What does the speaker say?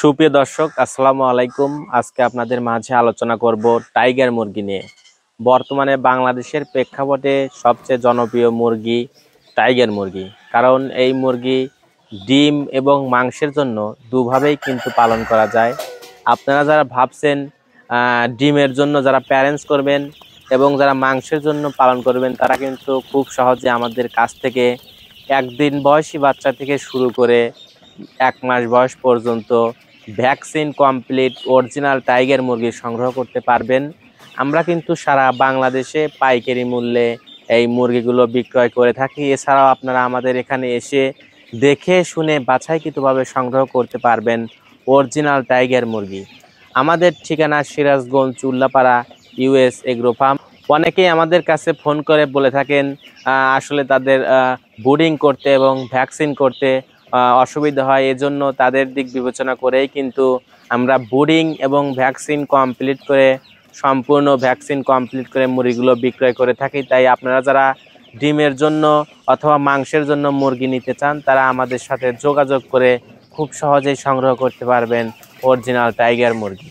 সুপ্রিয় দর্শক, আসসালামু আলাইকুম। আজকে আপনাদের মাঝে আলোচনা করব টাইগার মুরগি নিয়ে। বর্তমানে বাংলাদেশের প্রেক্ষাপটে সবচেয়ে জনপ্রিয় মুরগি টাইগার মুরগি। কারণ এই মুরগি ডিম এবং মাংসের জন্য দুভাবেই কিন্তু পালন করা যায়। আপনারা যারা ভাবছেন ডিমের জন্য যারা প্যারেন্টস করবেন এবং যারা মাংসের জন্য পালন করবেন, তারা কিন্তু খুব সহজে আমাদের কাছ থেকে একদিন বয়সী বাচ্চা থেকে শুরু করে 1 মাস বয়স পর্যন্ত ভ্যাকসিন কমপ্লিট অরিজিনাল টাইগার মুরগি সংগ্রহ করতে পারবেন। আমরা কিন্তু সারা বাংলাদেশে পাইকারি মূল্যে এই মুরগিগুলো বিক্রয় করে থাকি। এছাড়াও আপনারা আমাদের এখানে এসে দেখে শুনে বাছাইকৃতভাবে সংগ্রহ করতে পারবেন অরিজিনাল টাইগার মুরগি। আমাদের ঠিকানা Sirajganj Chullapara US agro farm. অনেকেই আমাদের কাছে ফোন করে বলে থাকেন আসলে তাদের ব্রিডিং করতে এবং ভ্যাকসিন করতে অসুবিধা হয়, এজন্য তাদের দিক বিবেচনা করেই কিন্তু আমরা ব্রিডিং এবং ভ্যাকসিন কমপ্লিট করে সম্পূর্ণ ভ্যাকসিন কমপ্লিট করে মুরগিগুলো বিক্রয় করে থাকি। তাই আপনারা যারা ডিমের জন্য অথবা মাংসের জন্য মুরগি নিতে চান, তারা আমাদের সাথে যোগাযোগ করে খুব সহজেই সংগ্রহ করতে পারবেন অরিজিনাল টাইগার মুরগি।